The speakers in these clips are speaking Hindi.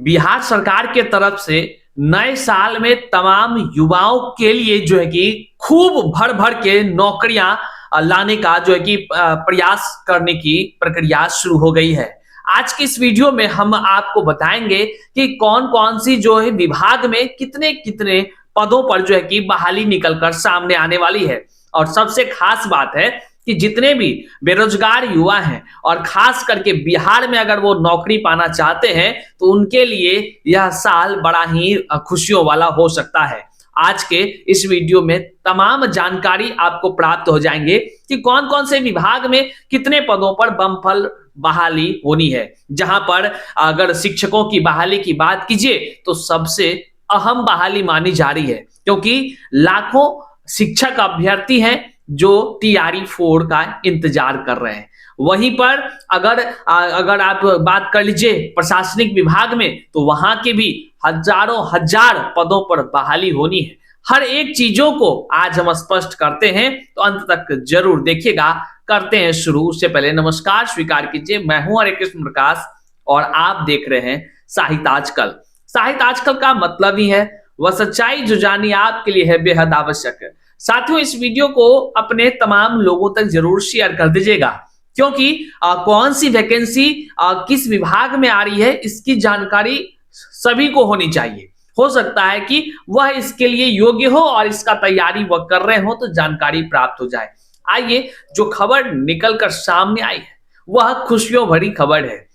बिहार सरकार के तरफ से नए साल में तमाम युवाओं के लिए जो है कि खूब भर भर के नौकरियां लाने का जो है कि प्रयास करने की प्रक्रिया शुरू हो गई है। आज की इस वीडियो में हम आपको बताएंगे कि कौन कौन सी जो है विभाग में कितने कितने पदों पर जो है कि बहाली निकलकर सामने आने वाली है। और सबसे खास बात है कि जितने भी बेरोजगार युवा हैं और खास करके बिहार में अगर वो नौकरी पाना चाहते हैं तो उनके लिए यह साल बड़ा ही खुशियों वाला हो सकता है। आज के इस वीडियो में तमाम जानकारी आपको प्राप्त हो जाएंगे कि कौन कौन से विभाग में कितने पदों पर बम्पर बहाली होनी है। जहां पर अगर शिक्षकों की बहाली की बात कीजिए तो सबसे अहम बहाली मानी जा रही है, क्योंकि लाखों शिक्षक अभ्यर्थी हैं जो टीआरई 4 का इंतजार कर रहे हैं। वहीं पर अगर आप बात कर लीजिए प्रशासनिक विभाग में तो वहां के भी हजारों हजार पदों पर बहाली होनी है। हर एक चीजों को आज हम स्पष्ट करते हैं, तो अंत तक जरूर देखिएगा। करते हैं शुरू। उससे पहले नमस्कार स्वीकार कीजिए, मैं हूं हरे कृष्ण प्रकाश और आप देख रहे हैं साहित्य आजकल। साहित्य आजकल का मतलब ही है वह सच्चाई जो जानी आपके लिए है बेहद आवश्यक है। साथियों, इस वीडियो को अपने तमाम लोगों तक जरूर शेयर कर दीजिएगा, क्योंकि कौन सी वैकेंसी किस विभाग में आ रही है इसकी जानकारी सभी को होनी चाहिए। हो सकता है कि वह इसके लिए योग्य हो और इसका तैयारी वह कर रहे हो तो जानकारी प्राप्त हो जाए। आइए, जो खबर निकलकर सामने आई है वह खुशियों भरी खबर है।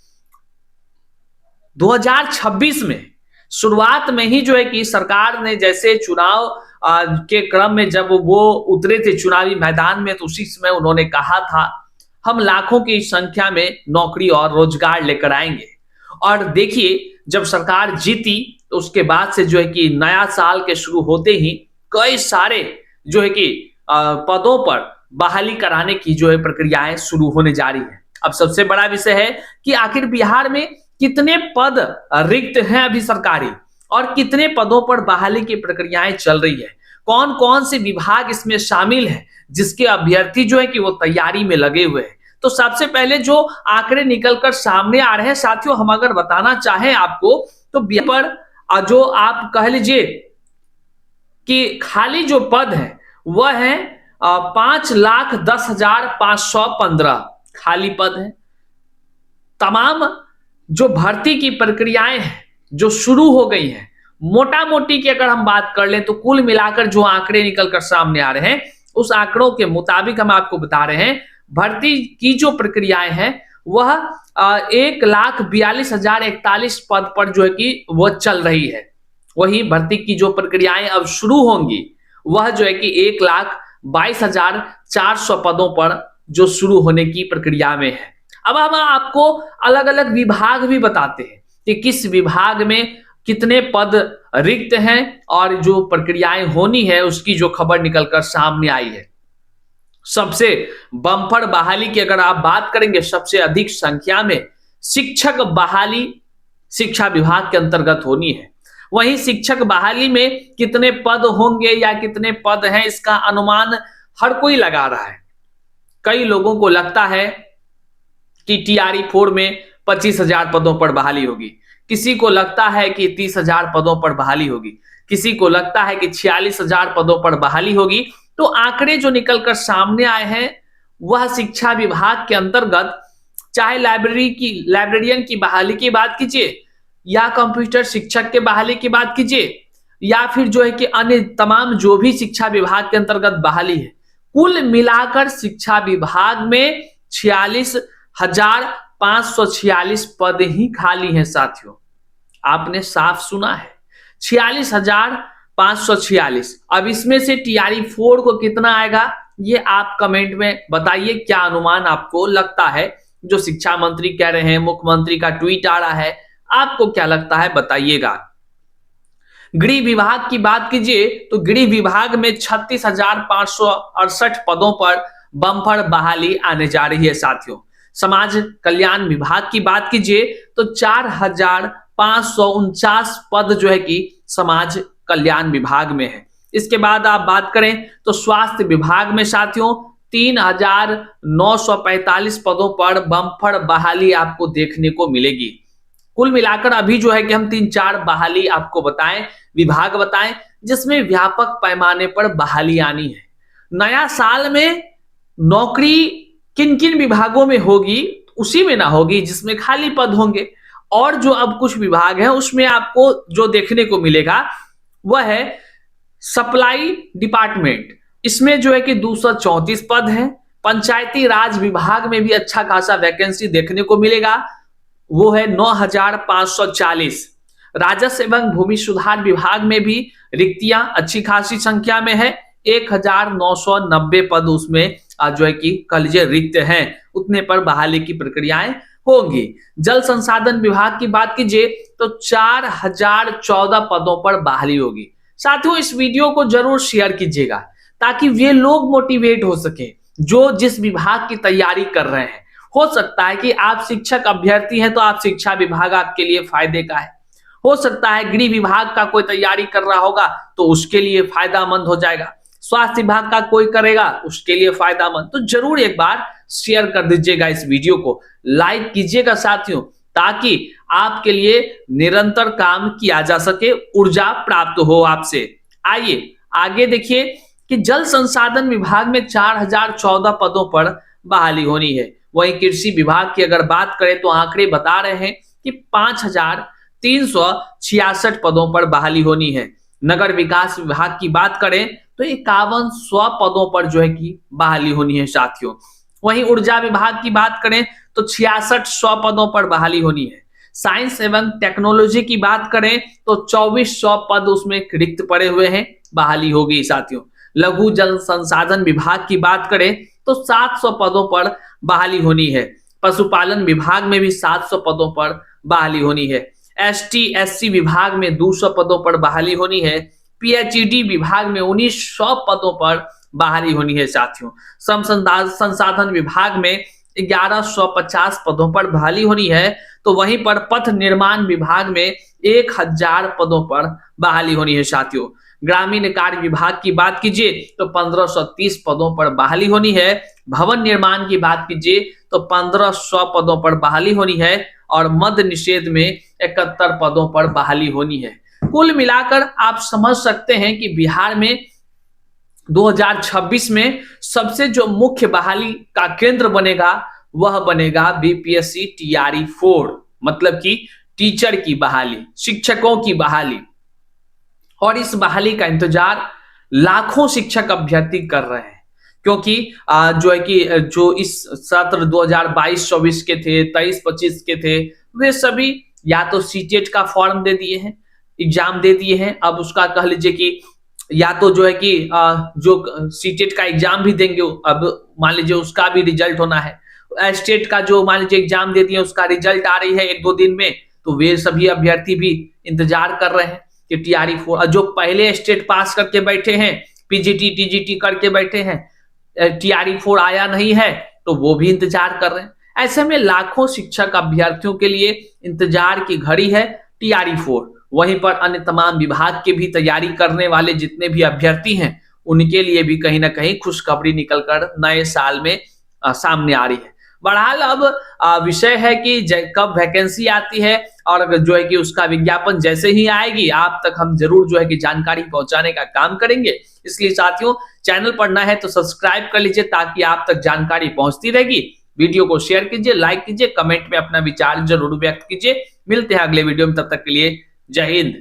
2026 में शुरुआत में ही जो है कि सरकार ने जैसे चुनाव के क्रम में जब वो उतरे थे चुनावी मैदान में, तो उसी समय उन्होंने कहा था हम लाखों की संख्या में नौकरी और रोजगार लेकर आएंगे। और देखिए, जब सरकार जीती तो उसके बाद से जो है कि नया साल के शुरू होते ही कई सारे जो है कि पदों पर बहाली कराने की जो है प्रक्रियाएं शुरू होने जा रही है। अब सबसे बड़ा विषय है कि आखिर बिहार में कितने पद रिक्त हैं अभी सरकारी, और कितने पदों पर बहाली की प्रक्रियाएं चल रही है। कौन कौन से विभाग इसमें शामिल है जिसके अभ्यर्थी जो है कि वो तैयारी में लगे हुए हैं। तो सबसे पहले जो आंकड़े निकलकर सामने आ रहे हैं साथियों, हम अगर बताना चाहें आपको तो बिहार पर जो आप कह लीजिए कि खाली जो पद है वह है 5,10,515 खाली पद है। तमाम जो भर्ती की प्रक्रियाएं हैं जो शुरू हो गई हैं, मोटा मोटी की अगर हम बात कर लें तो कुल मिलाकर जो आंकड़े निकलकर सामने आ रहे हैं उस आंकड़ों के मुताबिक हम आपको बता रहे हैं भर्ती की जो प्रक्रियाएं हैं वह 1,42,041 पद पर जो है कि वह चल रही है। वही भर्ती की जो प्रक्रियाएं अब शुरू होंगी वह जो है कि 1,22,400 पदों पर जो शुरू होने की प्रक्रिया में है। अब हम आपको अलग अलग विभाग भी बताते हैं कि किस विभाग में कितने पद रिक्त हैं और जो प्रक्रियाएं होनी है उसकी जो खबर निकलकर सामने आई है। सबसे बम्पर बहाली की अगर आप बात करेंगे, सबसे अधिक संख्या में शिक्षक बहाली शिक्षा विभाग के अंतर्गत होनी है। वहीं शिक्षक बहाली में कितने पद होंगे या कितने पद हैं इसका अनुमान हर कोई लगा रहा है। कई लोगों को लगता है कि टीआरई 4 में 25,000 पदों पर बहाली होगी, किसी को लगता है कि 30,000 पदों पर बहाली होगी, किसी को लगता है कि 46,000 पदों पर बहाली होगी। तो आंकड़े जो निकलकर सामने आए हैं वह शिक्षा विभाग के अंतर्गत चाहे लाइब्रेरियन की बहाली की बात कीजिए या कंप्यूटर शिक्षक के बहाली की बात कीजिए या फिर जो है कि अन्य तमाम जो भी शिक्षा विभाग के अंतर्गत बहाली है, कुल मिलाकर शिक्षा विभाग में 46,546 पद ही खाली हैं। साथियों, आपने साफ सुना है, 46,546। अब इसमें से टीआरई 4 को कितना आएगा ये आप कमेंट में बताइए। क्या अनुमान आपको लगता है? जो शिक्षा मंत्री कह रहे हैं, मुख्यमंत्री का ट्वीट आ रहा है, आपको क्या लगता है बताइएगा। गृह विभाग की बात कीजिए तो गृह विभाग में 36,568 पदों पर बम्पर बहाली आने जा रही है। साथियों, समाज कल्याण विभाग की बात कीजिए तो 4,549 पद जो है कि समाज कल्याण विभाग में है। इसके बाद आप बात करें तो स्वास्थ्य विभाग में साथियों 3,945 पदों पर बम्पर बहाली आपको देखने को मिलेगी। कुल मिलाकर अभी जो है कि हम 3-4 बहाली आपको बताएं, विभाग बताएं, जिसमें व्यापक पैमाने पर बहाली आनी है। नया साल में नौकरी किन किन विभागों में होगी, उसी में ना होगी जिसमें खाली पद होंगे। और जो अब कुछ विभाग है उसमें आपको जो देखने को मिलेगा वह है सप्लाई डिपार्टमेंट। इसमें जो है कि 234 पद हैं। पंचायती राज विभाग में भी अच्छा खासा वैकेंसी देखने को मिलेगा, वो है 9,540। राजस्व एवं भूमि सुधार विभाग में भी रिक्तियां अच्छी खासी संख्या में है, 1,990 पद उसमें जो है कि कह लीजिए रिक्त हैं, उतने पर बहाली की प्रक्रियाएं होंगी। जल संसाधन विभाग की बात कीजिए तो 4,014 पदों पर बहाली होगी। साथियों, इस वीडियो को जरूर शेयर कीजिएगा ताकि वे लोग मोटिवेट हो सके जो जिस विभाग की तैयारी कर रहे हैं। हो सकता है कि आप शिक्षक अभ्यर्थी हैं तो आप शिक्षा विभाग आपके लिए फायदे का है। हो सकता है गृह विभाग का कोई तैयारी कर रहा होगा तो उसके लिए फायदामंद हो जाएगा। स्वास्थ्य विभाग का कोई करेगा उसके लिए फायदामंद। तो जरूर एक बार शेयर कर दीजिएगा इस वीडियो को, लाइक कीजिएगा साथियों, ताकि आपके लिए निरंतर काम किया जा सके, ऊर्जा प्राप्त हो आपसे। आइए आगे देखिए कि जल संसाधन विभाग में 4,014 पदों पर बहाली होनी है। वहीं कृषि विभाग की अगर बात करें तो आंकड़े बता रहे हैं कि 5,366 पदों पर बहाली होनी है। नगर विकास विभाग की बात करें तो 5100 पदों पर जो है कि बहाली होनी है साथियों। वहीं ऊर्जा विभाग की बात करें तो 6600 पदों पर बहाली होनी है। साइंस एवं टेक्नोलॉजी की बात करें तो 2400 पद उसमें रिक्त पड़े हुए हैं, बहाली होगी साथियों। लघु जल संसाधन विभाग की बात करें तो 700 पदों पर बहाली होनी है। पशुपालन विभाग में भी 700 पदों पर बहाली होनी है। एसटी एससी विभाग में 200 पदों पर बहाली होनी है। पीएचईडी विभाग में 1900 पदों पर बहाली होनी है साथियों। श्रम संसाधन विभाग में 1150 पदों पर बहाली होनी है। तो वहीं पर पथ निर्माण विभाग में 1000 पदों पर बहाली होनी है साथियों। ग्रामीण कार्य विभाग की बात कीजिए तो 1530 पदों पर बहाली होनी है। भवन निर्माण की बात कीजिए तो 1500 पदों पर बहाली होनी है। और मद्य निषेध में 71 पदों पर बहाली होनी है। कुल मिलाकर आप समझ सकते हैं कि बिहार में 2026 में सबसे जो मुख्य बहाली का केंद्र बनेगा वह बनेगा बीपीएससी टीआरई 4, मतलब कि टीचर की बहाली, शिक्षकों की बहाली। और इस बहाली का इंतजार लाखों शिक्षक अभ्यर्थी कर रहे हैं, क्योंकि जो है कि जो इस सत्र 2022-24 के थे, 23-25 के थे, वे सभी या तो सीटेट का फॉर्म दे दिए हैं, एग्जाम दे दिए हैं। अब उसका कह लीजिए कि या तो जो है कि जो सीटेट का एग्जाम भी देंगे, अब मान लीजिए उसका भी रिजल्ट होना है। स्टेट का जो मान लीजिए एग्जाम दे दिए उसका रिजल्ट आ रही है 1-2 दिन में, तो वे सभी अभ्यर्थी भी इंतजार कर रहे हैं कि टीआरई 4, जो पहले स्टेट पास करके बैठे हैं, पीजीटी टीजीटी करके बैठे हैं, टीआरई 4 आया नहीं है तो वो भी इंतजार कर रहे हैं। ऐसे में लाखों शिक्षक अभ्यर्थियों के लिए इंतजार की घड़ी है टीआरई 4। वहीं पर अन्य तमाम विभाग के भी तैयारी करने वाले जितने भी अभ्यर्थी हैं उनके लिए भी कहीं ना कहीं खुशखबरी निकलकर नए साल में सामने आ रही है। बहरहाल अब विषय है कि कब वैकेंसी आती है और जो है कि उसका विज्ञापन जैसे ही आएगी आप तक हम जरूर जो है कि जानकारी पहुंचाने का काम करेंगे। इसलिए साथियों, चैनल पर नए हैं तो सब्सक्राइब कर लीजिए ताकि आप तक जानकारी पहुंचती रहेगी। वीडियो को शेयर कीजिए, लाइक कीजिए, कमेंट में अपना विचार जरूर व्यक्त कीजिए। मिलते हैं अगले वीडियो में, तब तक के लिए जय हिंद।